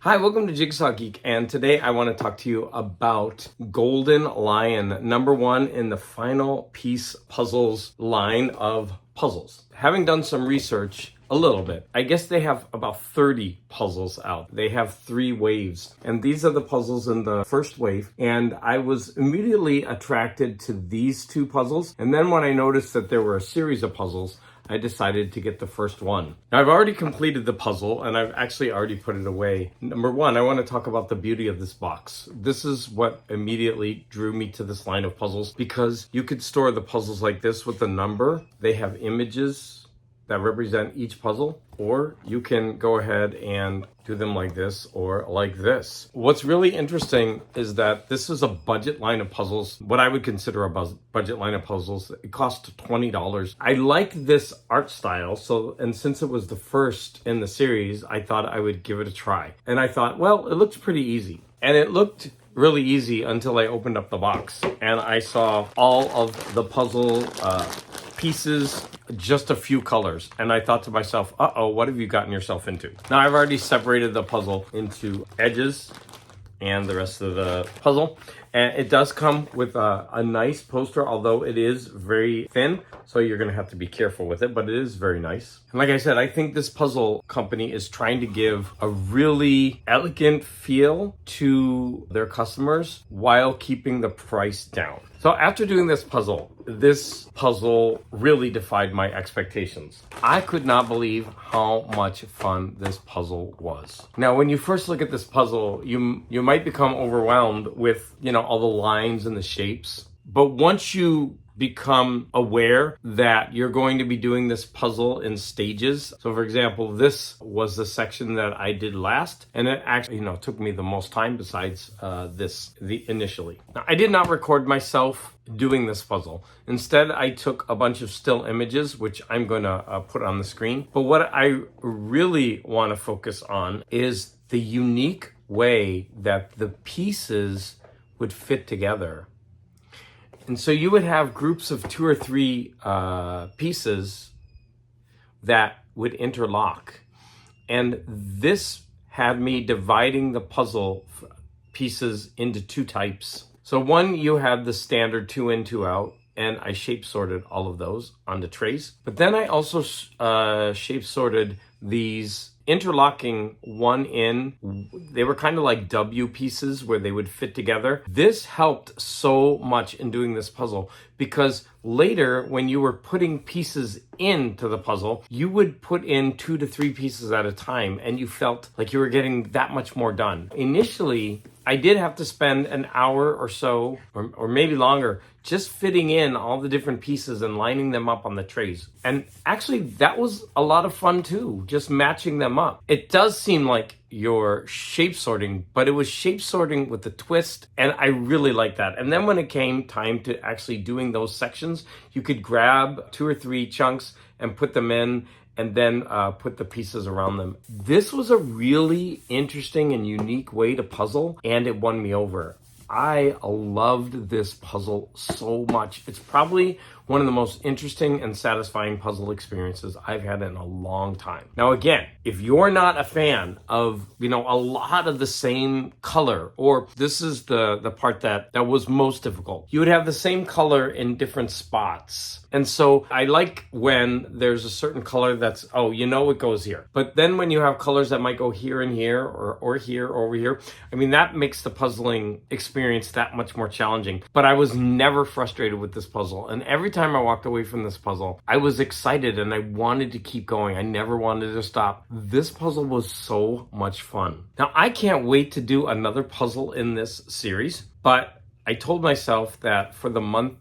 Hi, welcome to Jigsaw Geek, and today I want to talk to you about Golden Lion, number one in the Final Piece Puzzles line of puzzles. Having done some research a little bit, I guess they have about 30 puzzles out. They have 3 waves, and these are the puzzles in the first wave, and I was immediately attracted to these 2 puzzles, and then when I noticed that there were a series of puzzles, I decided to get the first one. Now, I've already completed the puzzle and I've actually already put it away. Number one, I want to talk about the beauty of this box. This is what immediately drew me to this line of puzzles because you could store the puzzles like this with a number. They have images that represent each puzzle, or you can go ahead and do them like this or like this. What's really interesting is that this is a budget line of puzzles, what I would consider a budget line of puzzles. It cost $20. I liked this art style, and since it was the first in the series, I thought I would give it a try. And I thought, well, it looks pretty easy. And it looked really easy until I opened up the box and I saw all of the puzzle pieces, just a few colors. And I thought to myself, uh-oh, what have you gotten yourself into? Now, I've already separated the puzzle into edges and the rest of the puzzle. And it does come with a nice poster, although it is very thin. So you're going to have to be careful with it, but it is very nice. And like I said, I think this puzzle company is trying to give a really elegant feel to their customers while keeping the price down. So after doing this puzzle really defied my expectations. I could not believe how much fun this puzzle was. Now, when you first look at this puzzle, you might become overwhelmed with, all the lines and the shapes. But once you become aware that you're going to be doing this puzzle in stages. So for example, this was the section that I did last, and it actually, took me the most time besides initially. Now, I did not record myself doing this puzzle. Instead, I took a bunch of still images, which I'm going to put on the screen. But what I really want to focus on is the unique way that the pieces would fit together. And so you would have groups of 2 or 3 pieces that would interlock. And this had me dividing the puzzle pieces into 2 types. So one, you had the standard 2 in, 2 out, and I shape sorted all of those onto trays. But then I also shape sorted these interlocking 1 in. They were kind of like W pieces where they would fit together. This helped so much in doing this puzzle because later when you were putting pieces into the puzzle, you would put in 2 to 3 pieces at a time and you felt like you were getting that much more done. Initially, I did have to spend an hour or so, or maybe longer, just fitting in all the different pieces and lining them up on the trays. And actually, that was a lot of fun too, just matching them up. It does seem like you're shape sorting, but it was shape sorting with a twist, and I really like that. And then when it came time to actually doing those sections, you could grab 2 or 3 chunks and put them in, and then put the pieces around them. This was a really interesting and unique way to puzzle, and it won me over. I loved this puzzle so much. It's probably one of the most interesting and satisfying puzzle experiences I've had in a long time. Now, again, if you're not a fan of, a lot of the same color, or this is the part that was most difficult, you would have the same color in different spots. And so I like when there's a certain color that's, it goes here. But then when you have colors that might go here and here, or here, or over here, that makes the puzzling experience that much more challenging. But I was never frustrated with this puzzle. And every time I walked away from this puzzle, I was excited and I wanted to keep going. I never wanted to stop. This puzzle was so much fun. Now, I can't wait to do another puzzle in this series, but I told myself that for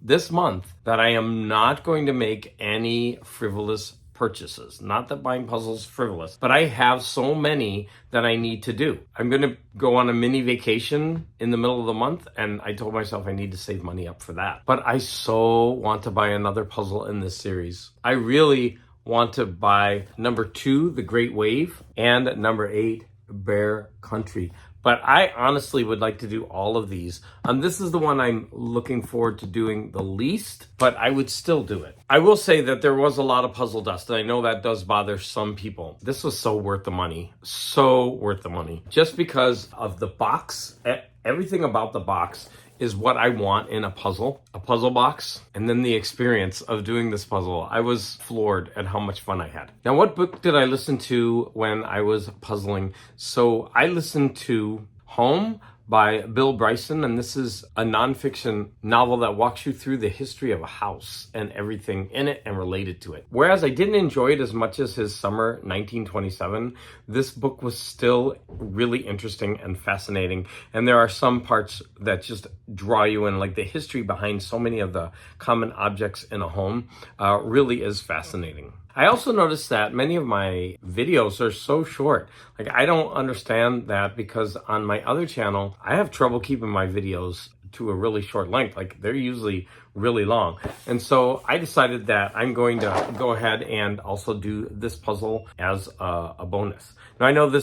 this month, that I am not going to make any frivolous purchases. Not that buying puzzles is frivolous, but I have so many that I need to do. I'm going to go on a mini vacation in the middle of the month, and I told myself I need to save money up for that. But I so want to buy another puzzle in this series. I really want to buy number 2, The Great Wave, and number 8, Bear Country. But I honestly would like to do all of these. This is the one I'm looking forward to doing the least, but I would still do it. I will say that there was a lot of puzzle dust, and I know that does bother some people. This was so worth the money. So worth the money. Just because of the box, everything about the box is what I want in a puzzle box, and then the experience of doing this puzzle. I was floored at how much fun I had. Now, what book did I listen to when I was puzzling? So I listened to Home by Bill Bryson, and this is a nonfiction novel that walks you through the history of a house and everything in it and related to it. Whereas I didn't enjoy it as much as his Summer 1927, this book was still really interesting and fascinating, and there are some parts that just draw you in, like the history behind so many of the common objects in a home really is fascinating. I also noticed that many of my videos are so short. Like, I don't understand that, because on my other channel, I have trouble keeping my videos to a really short length. Like, they're usually really long. And so I decided that I'm going to go ahead and also do this puzzle as a bonus. Now, I know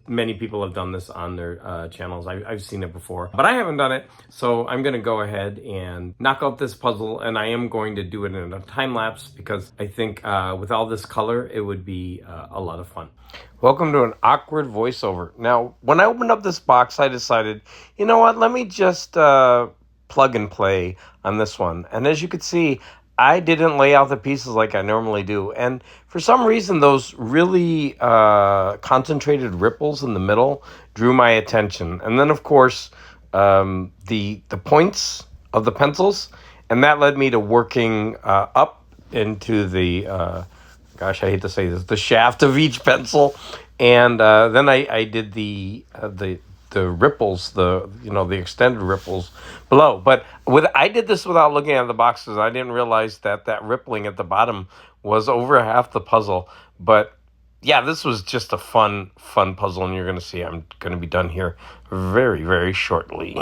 many people have done this on their channels. I've seen it before, but I haven't done it. So I'm going to go ahead and knock out this puzzle, and I am going to do it in a time lapse, because I think with all this color, it would be a lot of fun. Welcome to an awkward voiceover. Now, when I opened up this box, I decided, you know what, let me just plug and play on this one. And as you can see, I didn't lay out the pieces like I normally do. And for some reason, those really concentrated ripples in the middle drew my attention. And then, of course, the points of the pencils. And that led me to working up into the, gosh, I hate to say this, the shaft of each pencil. And then I did the ripples, the extended ripples below. But I did this without looking at the boxes. I didn't realize that rippling at the bottom was over half the puzzle. But yeah, this was just a fun puzzle, and you're going to see I'm going to be done here very, very shortly.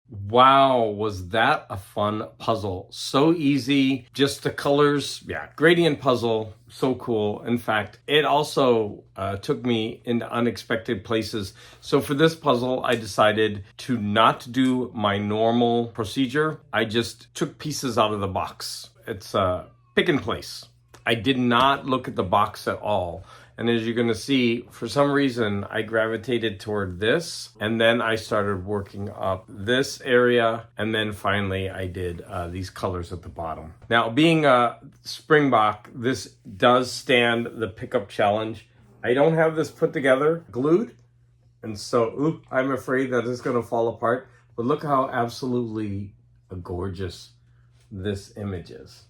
Wow, was that a fun puzzle. So easy, just the colors, yeah, gradient puzzle, so cool. In fact, it also took me into unexpected places. So for this puzzle, I decided to not do my normal procedure. I just took pieces out of the box. It's pick and place. I did not look at the box at all. And as you're going to see, for some reason, I gravitated toward this, and then I started working up this area, and then finally I did these colors at the bottom. Now, being a Springbok, this does stand the pickup challenge. I don't have this put together, glued, and so I'm afraid that it's going to fall apart. But look how absolutely gorgeous this image is.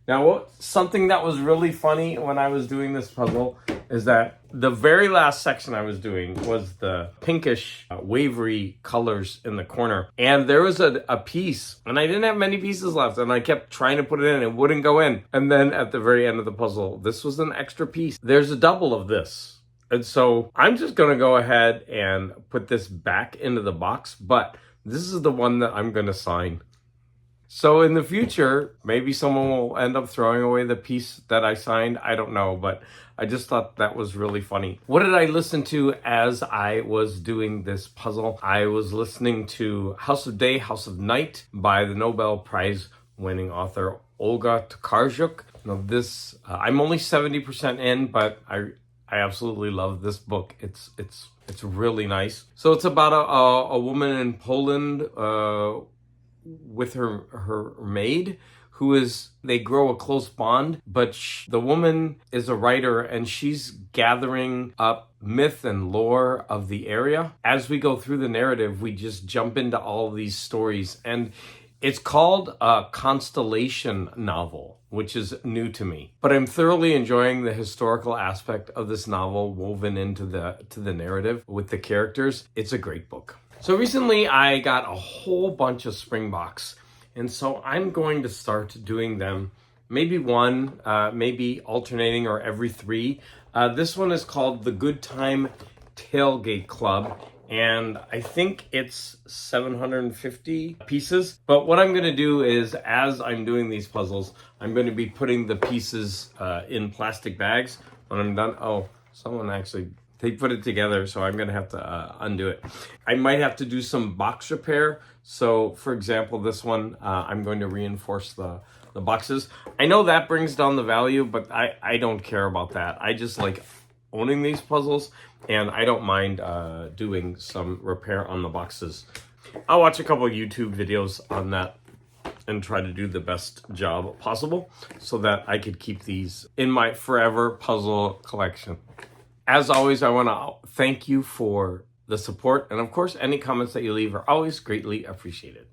Now, something that was really funny when I was doing this puzzle is that the very last section I was doing was the pinkish, wavery colors in the corner. And there was a piece, and I didn't have many pieces left, and I kept trying to put it in, and it wouldn't go in. And then at the very end of the puzzle, this was an extra piece. There's a double of this. And so I'm just going to go ahead and put this back into the box, but this is the one that I'm going to sign. So in the future, maybe someone will end up throwing away the piece that I signed. I don't know, but I just thought that was really funny. What did I listen to as I was doing this puzzle? I was listening to House of Day, House of Night by the Nobel Prize winning author Olga Tokarczuk. Now this, I'm only 70% in, but I absolutely love this book. It's really nice. So it's about a woman in Poland with her maid, they grow a close bond, but the woman is a writer, and she's gathering up myth and lore of the area. As we go through the narrative, we just jump into all of these stories, and it's called a constellation novel, which is new to me. But I'm thoroughly enjoying the historical aspect of this novel woven into the narrative with the characters. It's a great book. So recently I got a whole bunch of Springboks, and so I'm going to start doing them, maybe one, maybe alternating or every 3. This one is called the Good Time Tailgate Club, and I think it's 750 pieces. But what I'm going to do is, as I'm doing these puzzles, I'm going to be putting the pieces in plastic bags when I'm done. Oh, someone actually they put it together, so I'm gonna have to undo it. I might have to do some box repair. So for example, this one, I'm going to reinforce the boxes. I know that brings down the value, but I don't care about that. I just like owning these puzzles, and I don't mind doing some repair on the boxes. I'll watch a couple of YouTube videos on that and try to do the best job possible so that I could keep these in my forever puzzle collection. As always, I want to thank you for the support, and of course, any comments that you leave are always greatly appreciated.